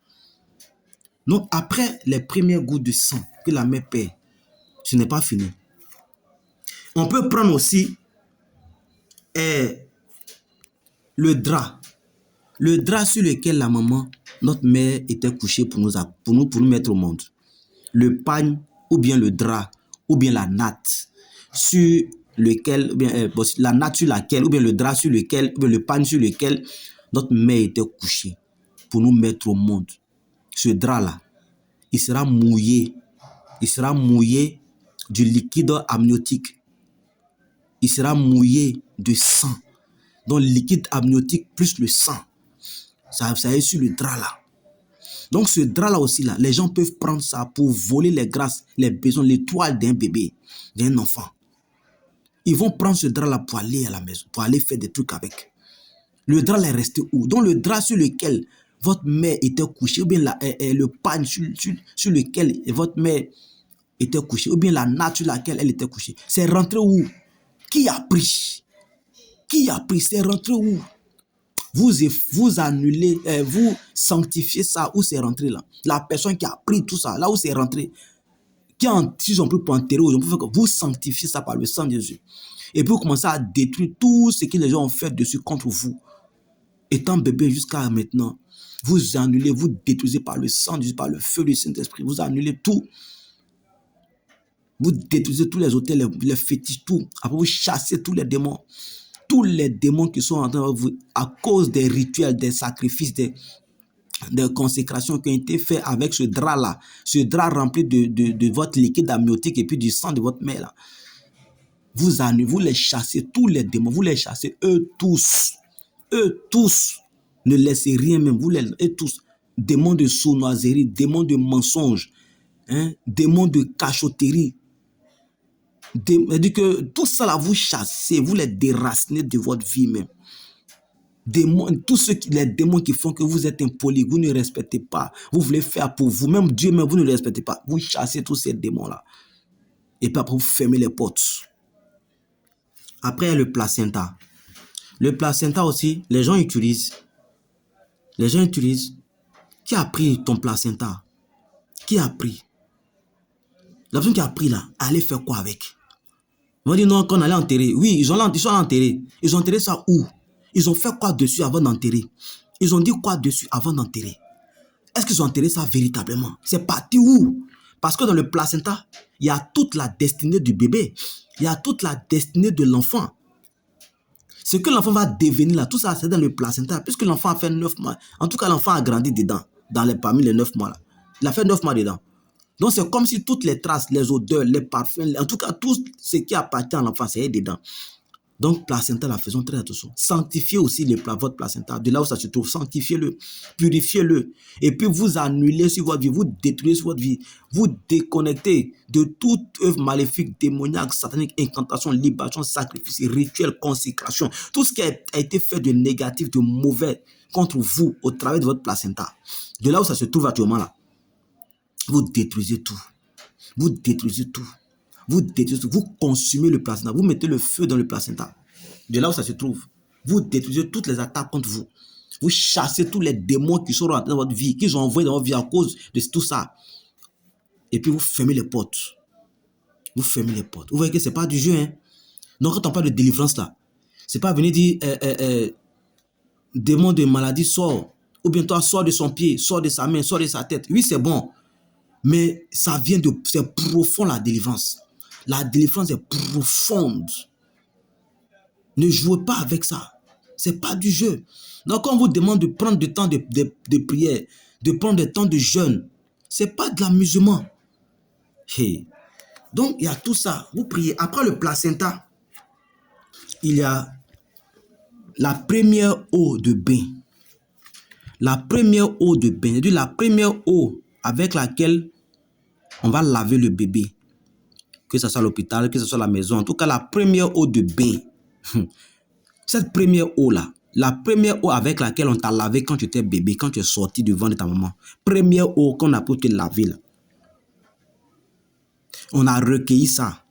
Speaker 1: Donc après les premières gouttes de sang que la mère perd, ce n'est pas fini. On peut prendre aussi le drap. Le drap sur lequel la maman, notre mère, était couchée pour nous mettre au monde. Le pagne, ou bien le drap, ou bien la natte, sur lequel, ou bien la natte sur laquelle, ou bien le drap sur lequel, ou bien le pan sur lequel notre mère était couchée pour nous mettre au monde. Ce drap-là, il sera mouillé du liquide amniotique. Il sera mouillé de sang. Donc, le liquide amniotique plus le sang. Ça est sur le drap là. Donc, ce drap-là aussi, là, les gens peuvent prendre ça pour voler les grâces, les besoins, les toiles d'un bébé, d'un enfant. Ils vont prendre ce drap-là pour aller à la maison, pour aller faire des trucs avec. Le drap là est resté où? Donc, le drap sur lequel votre mère était couchée, ou bien le pan sur lequel votre mère était couchée, ou bien la natte sur laquelle elle était couchée, c'est rentré où? Qui a pris? Qui a pris? C'est rentré où? Vous annulez, vous sanctifiez ça, où c'est rentré là. La personne qui a pris tout ça, là où c'est rentré, s'ils ont pris pour enterrer, vous sanctifiez ça par le sang de Jésus. Et puis vous commencez à détruire tout ce que les gens ont fait dessus contre vous. Étant bébé jusqu'à maintenant, vous annulez, vous détruisez par le sang de Jésus, par le feu du Saint-Esprit. Vous annulez tout. Vous détruisez tous les autels, les fétiches, tout. Après, vous chassez tous les démons. Tous les démons qui sont en train de vous, à cause des rituels, des sacrifices, des consécrations qui ont été faits avec ce drap-là, ce drap rempli de votre liquide amniotique et puis du sang de votre mère. Là. Vous annulez, vous les chassez, tous les démons, vous les chassez, eux tous. Ne laissez rien même, eux tous. Démons de sournoiserie, démons de mensonge, démons de cachotterie. C'est-à-dire que tout ça là, vous chassez, vous les déracinez de votre vie même. Les démons qui font que vous êtes impoli, vous ne respectez pas, vous voulez faire pour vous, même Dieu, même vous ne le respectez pas. Vous chassez tous ces démons-là. Et puis après, vous fermez les portes. Après, il y a le placenta. Le placenta aussi, les gens utilisent. Qui a pris ton placenta? Qui a pris? La personne qui a pris là, allez faire quoi avec? On va dire non, qu'on allait enterrer. Oui, ils sont enterrés. Ils ont enterré ça où? Ils ont fait quoi dessus avant d'enterrer? Ils ont dit quoi dessus avant d'enterrer? Est-ce qu'ils ont enterré ça véritablement? C'est parti où? Parce que dans le placenta, il y a toute la destinée du bébé. Il y a toute la destinée de l'enfant. Ce que l'enfant va devenir là, tout ça, c'est dans le placenta. Puisque l'enfant a fait 9 mois. En tout cas, l'enfant a grandi dedans, parmi les 9 mois là. Il a fait 9 mois dedans. Donc, c'est comme si toutes les traces, les odeurs, les parfums, en tout cas, tout ce qui appartient à l'enfant, c'est dedans. Donc, placenta, la faisons très attention. Sanctifiez aussi votre placenta. De là où ça se trouve, sanctifiez-le, purifiez-le. Et puis, vous annulez sur votre vie, vous détruisez sur votre vie. Vous déconnectez de toute œuvre maléfique, démoniaque, satanique, incantation, libation, sacrifice, rituel, consécration. Tout ce qui a été fait de négatif, de mauvais contre vous au travers de votre placenta. De là où ça se trouve actuellement là. Vous détruisez tout. Vous détruisez tout. Vous détruisez tout. Vous consumez le placenta. Vous mettez le feu dans le placenta. De là où ça se trouve. Vous détruisez toutes les attaques contre vous. Vous chassez tous les démons qui sont rentrés dans votre vie, qui sont envoyés dans votre vie à cause de tout ça. Et puis vous fermez les portes. Vous fermez les portes. Vous voyez que ce n'est pas du jeu. Hein? Donc quand on parle de délivrance là, ce n'est pas venir dire démon de maladie sort. Ou bien toi sors de son pied, sors de sa main, sors de sa tête. Oui, c'est bon. Mais ça vient c'est profond la délivrance. La délivrance est profonde. Ne jouez pas avec ça. C'est pas du jeu. Donc, quand on vous demande de prendre du temps de prière, de prendre du temps de jeûne, c'est pas de l'amusement. Hey. Donc, il y a tout ça. Vous priez. Après le placenta, il y a la première eau de bain. La première eau de bain, c'est-à-dire la première eau avec laquelle on va laver le bébé, que ce soit à l'hôpital, que ce soit à la maison. En tout cas, la première eau de bain. Cette première eau-là, la première eau avec laquelle on t'a lavé quand tu étais bébé, quand tu es sorti du ventre de ta maman. Première eau qu'on a pour te laver. Là. On a recueilli ça.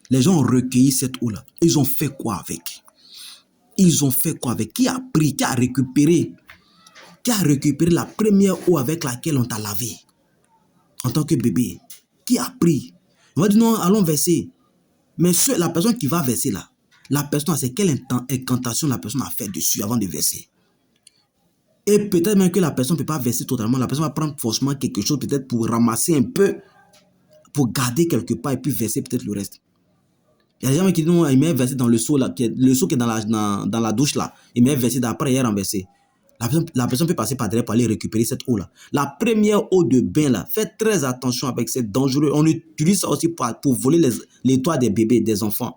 Speaker 1: Les gens ont recueilli cette eau-là. Ils ont fait quoi avec? Ils ont fait quoi avec? Qui a pris, qui a récupéré la première eau avec laquelle on t'a lavé en tant que bébé? Qui a pris? On va dire non, allons verser. Mais la personne qui va verser là, la personne, c'est quelle incantation la personne a fait dessus avant de verser. Et peut-être même que la personne ne peut pas verser totalement. La personne va prendre forcément quelque chose peut-être pour ramasser un peu, pour garder quelque part et puis verser peut-être le reste. Il y a des gens qui disent non, il m'est versé dans le seau, là, le seau qui est dans la douche là. Il m'est versé, après il est renversé. La personne peut passer par derrière pour aller récupérer cette eau là. La première eau de bain là, faites très attention avec, c'est dangereux. On utilise ça aussi pour voler les toits des bébés, des enfants.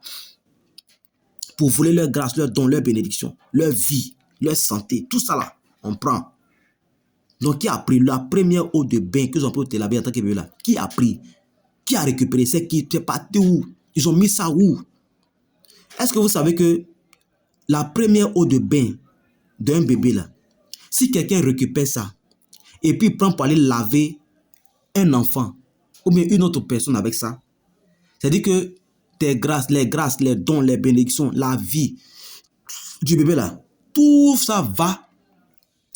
Speaker 1: Pour voler leur grâce, leur don, leur bénédiction, leur vie, leur santé. Tout ça là, on prend. Donc, qui a pris la première eau de bain qu'ils ont pu te laver en tant que bébé là? Qui a pris? Qui a récupéré? C'est qui? C'est parti où? Ils ont mis ça où? Est-ce que vous savez que la première eau de bain d'un bébé là, si quelqu'un récupère ça et puis prend pour aller laver un enfant ou bien une autre personne avec ça, c'est-à-dire que tes grâces, les dons, les bénédictions, la vie du bébé là, tout ça va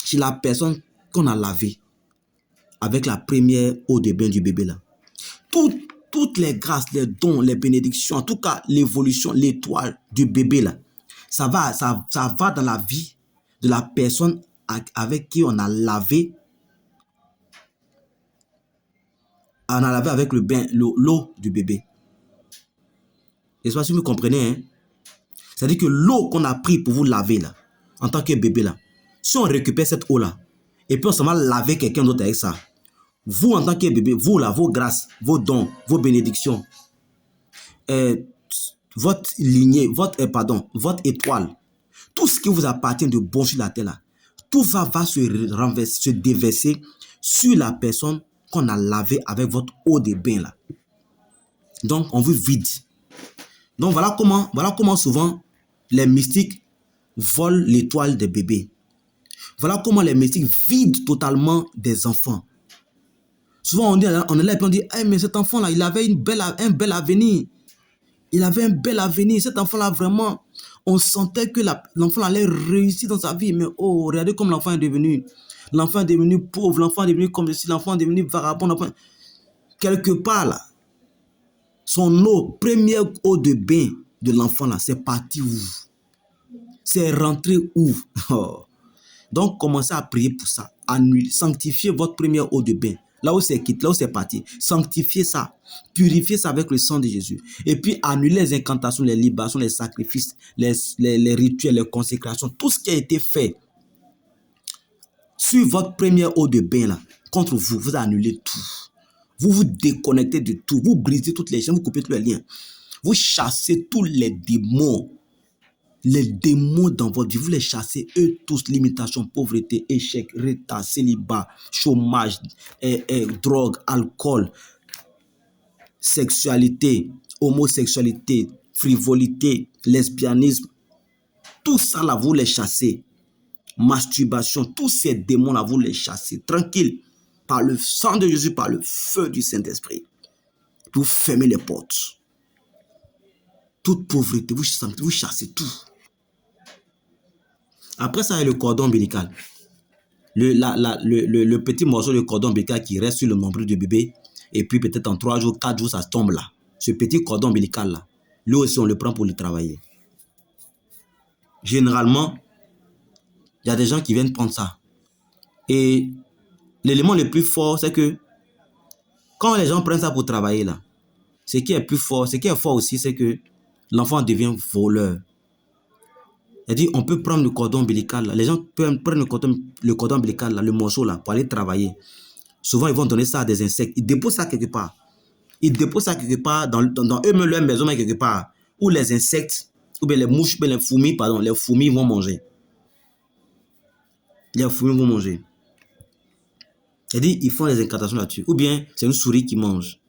Speaker 1: chez la personne qu'on a lavé avec la première eau de bain du bébé là. Toutes les grâces, les dons, les bénédictions, en tout cas l'évolution, l'étoile du bébé là, ça va dans la vie de la personne avec qui on a lavé. On a lavé avec le bain, l'eau du bébé. Je ne sais pas si vous me comprenez. Hein? C'est-à-dire que l'eau qu'on a pris pour vous laver là, en tant que bébé là, si on récupère cette eau là, et puis on s'en va laver quelqu'un d'autre avec ça, vous en tant que bébé, vous là, vos grâces, vos dons, vos bénédictions, votre lignée, votre étoile, tout ce qui vous appartient de bon sur la terre là, tout va se renverser, se déverser sur la personne qu'on a lavé avec votre eau de bain là. Donc on vous vide. Donc voilà comment souvent les mystiques volent l'étoile des bébés. Voilà comment les mystiques vident totalement des enfants. Souvent on est là et on dit hey, mais cet enfant là il avait un bel avenir. Il avait un bel avenir. Cet enfant là vraiment, on sentait que l'enfant allait réussir dans sa vie. Mais oh, regardez comme l'enfant est devenu. L'enfant est devenu pauvre, l'enfant est devenu comme si l'enfant est devenu vagabond. Quelque part là, son eau, première eau de bain de l'enfant là, c'est parti où? C'est rentré où? Donc commencez à prier pour ça. Sanctifiez votre première eau de bain. Là où c'est quitté, là où c'est parti. Sanctifiez ça. Purifiez ça avec le sang de Jésus. Et puis annulez les incantations, les libations, les sacrifices, les rituels, les consécrations. Tout ce qui a été fait sur votre première eau de bain là, contre vous, vous annulez tout. Vous vous déconnectez de tout. Vous brisez toutes les chaînes, vous coupez tous les liens. Vous chassez tous les démons. Les démons dans votre vie, vous les chassez, eux tous, limitation, pauvreté, échec, retard, célibat, chômage, drogue, alcool, sexualité, homosexualité, frivolité, lesbianisme. Tout ça là, vous les chassez. Masturbation, tous ces démons là, vous les chassez. Tranquille, par le sang de Jésus, par le feu du Saint-Esprit. Vous fermez les portes. Toute pauvreté, vous chassez tout. Après ça, il y a le cordon ombilical. Le petit morceau de cordon ombilical qui reste sur le nombril du bébé. Et puis peut-être en 3 jours, 4 jours, ça tombe là. Ce petit cordon ombilical là. Lui aussi, on le prend pour le travailler. Généralement, il y a des gens qui viennent prendre ça. Et l'élément le plus fort, c'est que quand les gens prennent ça pour travailler là, ce qui est plus fort, ce qui est fort aussi, c'est que l'enfant devient voleur. C'est-à-dire, on peut prendre le cordon ombilical. Les gens peuvent prendre le cordon ombilical, là, le morceau là, pour aller travailler. Souvent, ils vont donner ça à des insectes. Ils déposent ça quelque part. Ils déposent ça quelque part dans eux-mêmes leur maison, mais quelque part où les insectes, ou bien les mouches, bien les fourmis vont manger. Les fourmis vont manger. C'est-à-dire, ils font des incantations là-dessus. Ou bien, c'est une souris qui mange.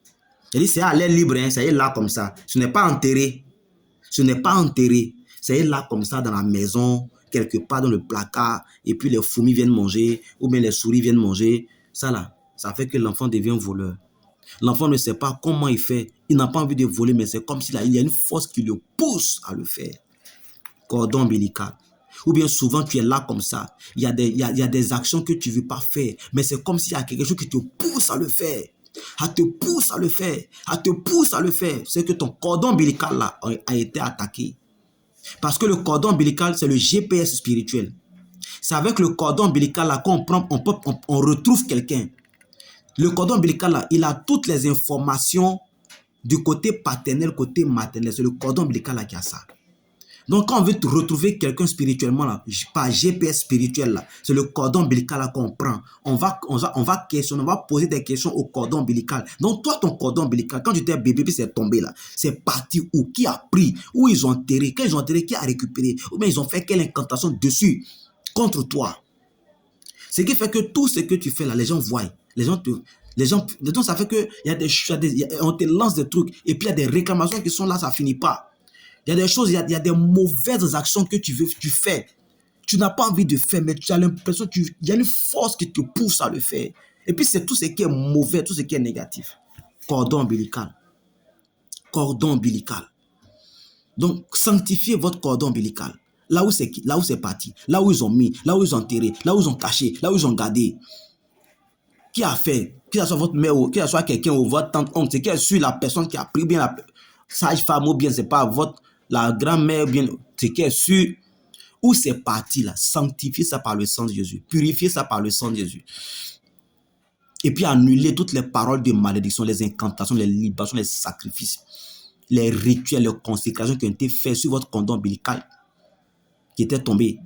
Speaker 1: C'est-à-dire, c'est à l'air libre, hein, ça y est là comme ça. Ce n'est pas enterré. Ce n'est pas enterré. C'est là comme ça dans la maison, quelque part dans le placard, et puis les fourmis viennent manger, ou bien les souris viennent manger. Ça là, ça fait que l'enfant devient voleur. L'enfant ne sait pas comment il fait. Il n'a pas envie de voler, mais c'est comme s'il y a une force qui le pousse à le faire. Cordon ombilical. Ou bien souvent tu es là comme ça. Il y a des actions que tu ne veux pas faire, mais c'est comme s'il y a quelque chose qui te pousse à le faire. Elle te pousse à le faire. Elle te pousse à le faire. C'est que ton cordon ombilical là a été attaqué. Parce que le cordon ombilical, c'est le GPS spirituel. C'est avec le cordon ombilical là qu'on retrouve quelqu'un. Le cordon ombilical là, il a toutes les informations Du côté paternel, côté maternel, c'est le cordon ombilical là qui a ça. Donc, quand on veut retrouver quelqu'un spirituellement, là, par GPS spirituel, là, c'est le cordon ombilical là qu'on prend. On va questionner, on va poser des questions au cordon ombilical. Donc, toi, ton cordon ombilical, quand tu étais bébé, puis c'est tombé là, c'est parti où? Qui a pris? Où ils ont enterré? Quand ils ont enterré, qui a récupéré? Ou bien ils ont fait quelle incantation dessus contre toi? Ce qui fait que tout ce que tu fais là, les gens voient. Donc ça fait que on te lance des trucs et puis il y a des réclamations qui sont là, ça finit pas. Il y a des choses, il y a des mauvaises actions que tu fais. Tu n'as pas envie de faire, mais tu as l'impression qu'il y a une force qui te pousse à le faire. Et puis c'est tout ce qui est mauvais, tout ce qui est négatif. Cordon ombilical. Cordon ombilical. Donc sanctifiez votre cordon ombilical. Là où c'est parti, là où ils ont mis, là où ils ont enterré, là où ils ont caché, là où ils ont gardé. Qui a fait, que ce soit votre mère ou que ce soit quelqu'un ou votre tante, oncle, c'est qui est sur la personne qui a pris bien la sage-femme ou bien c'est pas la grand-mère, bien, c'est qui est sur où c'est parti là. Sanctifiez ça par le sang de Jésus. Purifiez ça par le sang de Jésus. Et puis annuler toutes les paroles de malédiction, les incantations, les libations, les sacrifices, les rituels, les consécrations qui ont été faits sur votre cordon ombilical qui était tombé.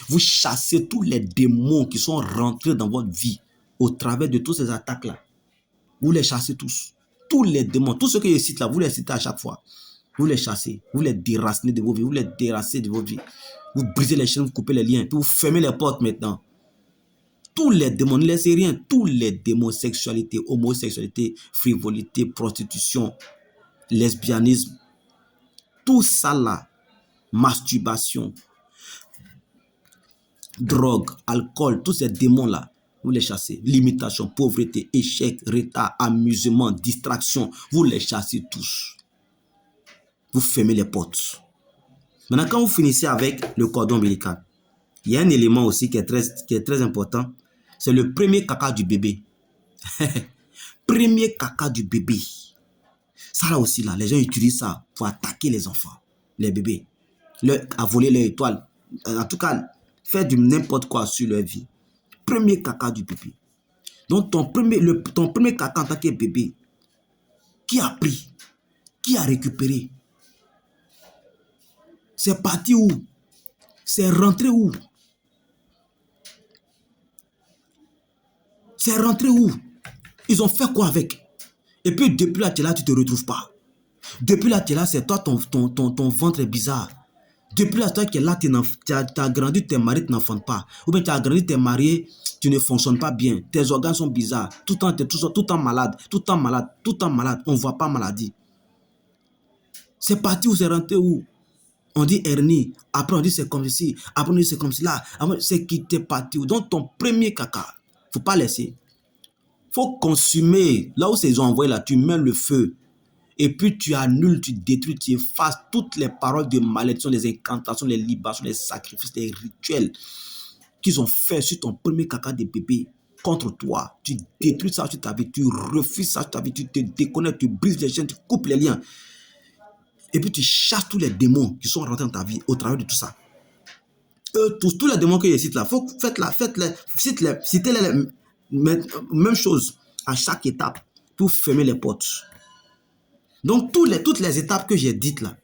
Speaker 1: Vous chassez tous les démons qui sont rentrés dans votre vie au travers de toutes ces attaques-là. Vous les chassez tous. Tous les démons, tous ceux que je cite là, vous les citez à chaque fois. Vous les chassez, vous les déracinez de vos vies, vous les déracinez de vos vies. Vous brisez les chaînes, vous coupez les liens, puis vous fermez les portes maintenant. Tous les démons, ne laissez rien. Tous les démons, sexualité, homosexualité, frivolité, prostitution, lesbianisme, tout ça là, masturbation, drogue, alcool, tous ces démons-là, vous les chassez. Limitation, pauvreté, échec, retard, amusement, distraction, vous les chassez tous. Vous fermez les portes. Maintenant, quand vous finissez avec le cordon ombilical, il y a un élément aussi qui est très important. C'est le premier caca du bébé. Premier caca du bébé. Ça là aussi, là, les gens utilisent ça pour attaquer les enfants, les bébés. À voler leur étoile. En tout cas, faire du n'importe quoi sur leur vie. Premier caca du bébé. Donc, ton premier caca en tant que bébé, qui a pris? Qui a récupéré? C'est parti où? C'est rentré où? C'est rentré où? Ils ont fait quoi avec? Et puis, depuis là, tu es là, tu ne te retrouves pas. Depuis là, tu es là, c'est toi, ton ventre est bizarre. Depuis là, toi qui es là, tu as grandi, tu es marié, tu n'enfantes pas. Ou bien tu as grandi, tu es marié, tu ne fonctionnes pas bien. Tes organes sont bizarres. Tout le temps, tu es tout le temps malade. Tout le temps malade. Tout le temps malade. On ne voit pas maladie. C'est parti où? C'est rentré où? On dit hernie. Après, on dit c'est comme ici. Après, on dit c'est comme cela. C'est qui t'est parti où? Donc, ton premier caca, il ne faut pas laisser. Il faut consumer. Là où ils ont envoyé, là, tu mets le feu. Et puis tu annules, tu détruis, tu effaces toutes les paroles de malédiction, les incantations, les libations, les sacrifices, les rituels qu'ils ont fait sur ton premier caca de bébé contre toi. Tu détruis ça sur ta vie, tu refuses ça sur ta vie, tu te déconnectes, tu brises les chaînes, tu coupes les liens. Et puis tu chasses tous les démons qui sont rentrés dans ta vie au travers de tout ça. Tous les démons que je cite là, citez-les même chose à chaque étape pour fermer les portes. Donc, toutes les étapes que j'ai dites là,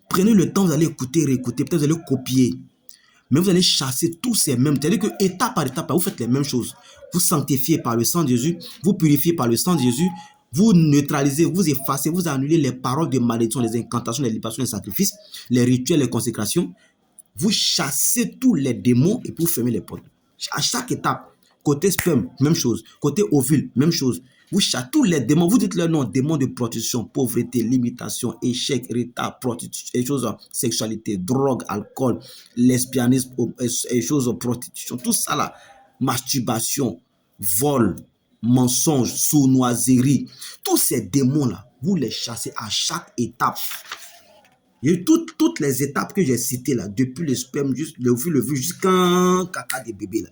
Speaker 1: prenez le temps, vous allez écouter, réécouter, peut-être vous allez copier. Mais vous allez chasser tous ces mêmes. C'est-à-dire que étape par étape, vous faites les mêmes choses. Vous sanctifiez par le sang de Jésus, vous purifiez par le sang de Jésus, vous neutralisez, vous effacez, vous annulez les paroles de malédiction, les incantations, les libations, les sacrifices, les rituels, les consécrations. Vous chassez tous les démons et puis vous fermez les portes. À chaque étape, côté sperme, même chose. Côté ovule, même chose. Vous chassez tous les démons, vous dites leur nom, démons de prostitution, pauvreté, limitation, échec, retard, prostitution, choses, sexualité, drogue, alcool, lesbianisme, choses, prostitution, tout ça là, masturbation, vol, mensonge, sournoiserie, tous ces démons là, vous les chassez à chaque étape. Et toutes les étapes que j'ai citées là, depuis le sperme, le ovule, jusqu'à caca des bébés là.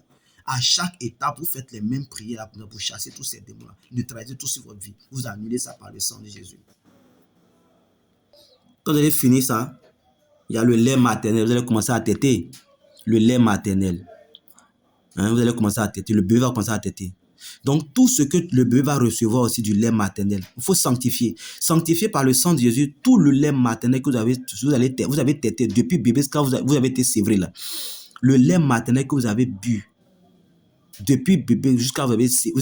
Speaker 1: À chaque étape, vous faites les mêmes prières pour chasser tous ces démons-là. Neutralisez tout sur votre vie. Vous annulez ça par le sang de Jésus. Quand vous allez finir ça, il y a le lait maternel. Vous allez commencer à téter. Le lait maternel. Vous allez commencer à téter. Le bébé va commencer à téter. Donc, tout ce que le bébé va recevoir aussi du lait maternel, il faut sanctifier. Sanctifier par le sang de Jésus tout le lait maternel que vous avez tété depuis bébé quand vous avez été sévré là. Le lait maternel que vous avez bu depuis bébé jusqu'à vous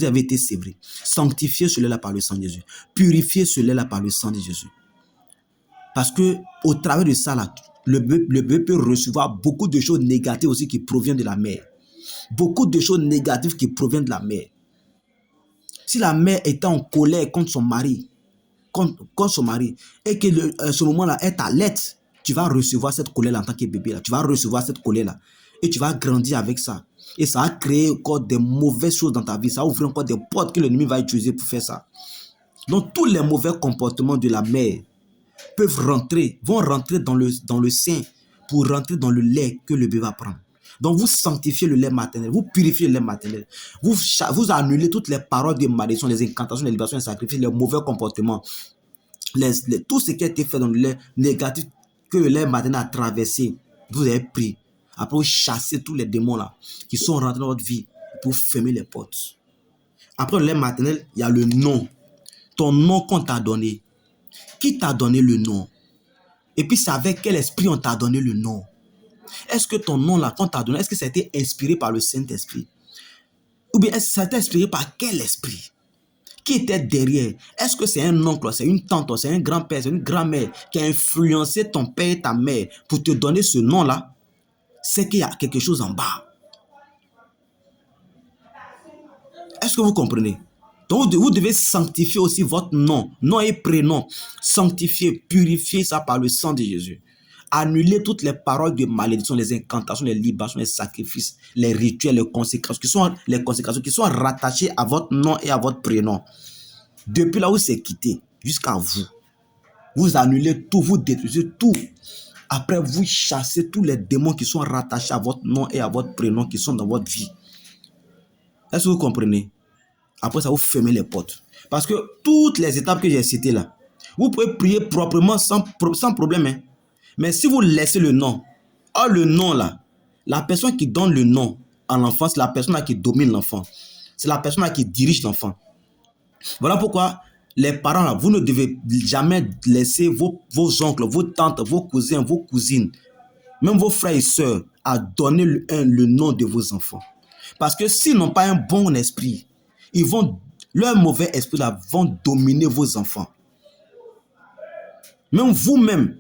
Speaker 1: avez été sévré. Sanctifiez ce lait-là par le sang de Jésus. Purifiez ce lait-là par le sang de Jésus. Parce que au travers de ça, là, le bébé peut recevoir beaucoup de choses négatives aussi qui proviennent de la mère. Beaucoup de choses négatives qui proviennent de la mère. Si la mère est en colère contre son mari, contre son mari, et que ce moment-là est à l'aide, tu vas recevoir cette colère-là en tant que bébé. Là. Tu vas recevoir cette colère-là. Et tu vas grandir avec ça. Et ça va créer encore des mauvaises choses dans ta vie. Ça va ouvrir encore des portes que l'ennemi va utiliser pour faire ça. Donc, tous les mauvais comportements de la mère vont rentrer dans le sein pour rentrer dans le lait que le bébé va prendre. Donc, vous sanctifiez le lait maternel, vous purifiez le lait maternel, vous annulez toutes les paroles de malédiction, les incantations, les libérations, les sacrifices, les mauvais comportements, tout ce qui a été fait dans le lait négatif que le lait maternel a traversé, vous avez pris. Après, vous chassez tous les démons là qui sont rentrés dans votre vie pour fermer les portes. Après le lait maternel, il y a le nom. Ton nom qu'on t'a donné. Qui t'a donné le nom? Et puis, c'est avec quel esprit on t'a donné le nom? Est-ce que ton nom là, qu'on t'a donné, est-ce que ça a été inspiré par le Saint-Esprit? Ou bien est-ce que ça a été inspiré par quel esprit? Qui était derrière? Est-ce que c'est un oncle, c'est une tante, c'est un grand-père, c'est une grand-mère qui a influencé ton père et ta mère pour te donner ce nom-là? C'est qu'il y a quelque chose en bas. Est-ce que vous comprenez? Donc, vous devez sanctifier aussi votre nom et prénom. Sanctifier, purifier ça par le sang de Jésus. Annuler toutes les paroles de malédiction, les incantations, les libations, les sacrifices, les rituels, les conséquences qui sont rattachées à votre nom et à votre prénom. Depuis là où c'est quitté jusqu'à vous. Vous annulez tout, vous détruisez tout. Après, vous chassez tous les démons qui sont rattachés à votre nom et à votre prénom qui sont dans votre vie. Est-ce que vous comprenez? Après ça, vous fermez les portes. Parce que toutes les étapes que j'ai citées là, vous pouvez prier proprement sans problème. Hein. Mais si vous laissez le nom, le nom là, la personne qui donne le nom à l'enfant, c'est la personne là qui domine l'enfant. C'est la personne là qui dirige l'enfant. Voilà pourquoi les parents là, vous ne devez jamais laisser vos oncles, vos tantes, vos cousins, vos cousines, même vos frères et sœurs, à donner le nom de vos enfants. Parce que s'ils n'ont pas un bon esprit, leur mauvais esprit là vont dominer vos enfants. Même vous-même,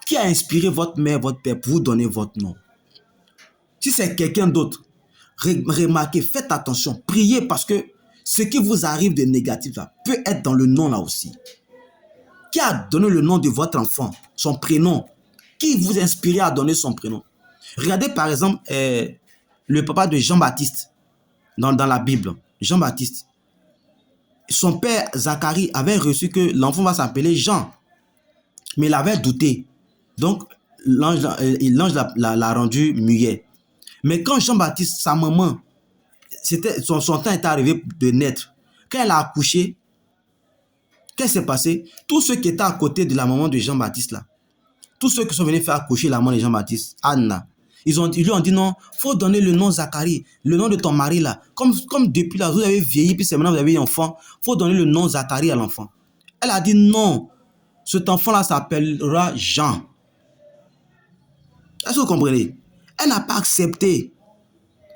Speaker 1: qui a inspiré votre mère, votre père pour vous donner votre nom? Si c'est quelqu'un d'autre, remarquez, faites attention, priez parce que ce qui vous arrive de négatif là peut être dans le nom là aussi. Qui a donné le nom de votre enfant, son prénom? Qui vous inspire à donner son prénom? Regardez par exemple le papa de Jean-Baptiste dans la Bible. Jean-Baptiste. Son père Zacharie avait reçu que l'enfant va s'appeler Jean. Mais il avait douté. Donc, l'ange l'a rendu muet. Mais quand Jean-Baptiste, sa maman, son temps était arrivé de naître. Quand elle a accouché, qu'est-ce qui s'est passé? Tous ceux qui étaient à côté de la maman de Jean-Baptiste, là, tous ceux qui sont venus faire accoucher la maman de Jean-Baptiste, Anna, ils lui ont dit non, il faut donner le nom Zacharie, le nom de ton mari là. Comme depuis là, vous avez vieilli, puis c'est maintenant vous avez un enfant, il faut donner le nom Zacharie à l'enfant. Elle a dit non, cet enfant-là s'appellera Jean. Est-ce que vous comprenez? Elle n'a pas accepté.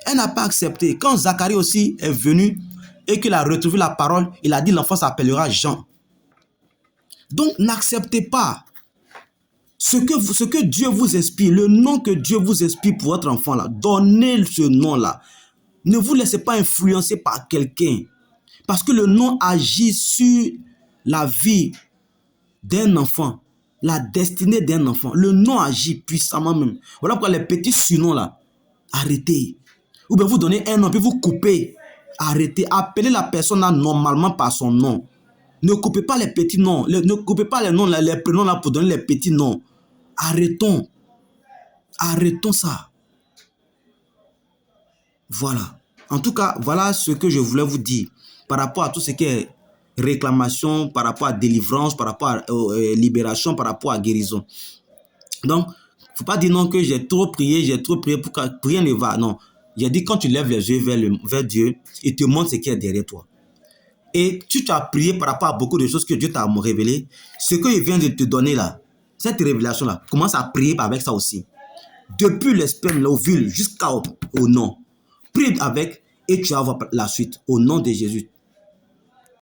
Speaker 1: Elle n'a pas accepté. Quand Zacharie aussi est venu et qu'il a retrouvé la parole, il a dit l'enfant s'appellera Jean. Donc n'acceptez pas. Ce que Dieu vous inspire, le nom que Dieu vous inspire pour votre enfant là, donnez ce nom là. Ne vous laissez pas influencer par quelqu'un. Parce que le nom agit sur la vie d'un enfant, la destinée d'un enfant. Le nom agit puissamment même. Voilà pourquoi les petits surnoms là, arrêtez. Ou bien vous donnez un nom, puis vous coupez. Arrêtez. Appelez la personne là normalement par son nom. Ne coupez pas les petits noms. Ne coupez pas les noms, les prénoms là pour donner les petits noms. Arrêtons. Arrêtons ça. Voilà. En tout cas, voilà ce que je voulais vous dire par rapport à tout ce qui est réclamation, par rapport à délivrance, par rapport à libération, par rapport à guérison. Donc, il ne faut pas dire non que j'ai trop prié pour que rien ne va. Non. J'ai dit, quand tu lèves les yeux vers Dieu, il te montre ce qui est derrière toi. Et tu as prié par rapport à beaucoup de choses que Dieu t'a révélé. Ce qu'il vient de te donner là, cette révélation-là, commence à prier avec ça aussi. Depuis le sperme, l'ovule, jusqu'au nom. Prie avec et tu vas voir la suite. Au nom de Jésus.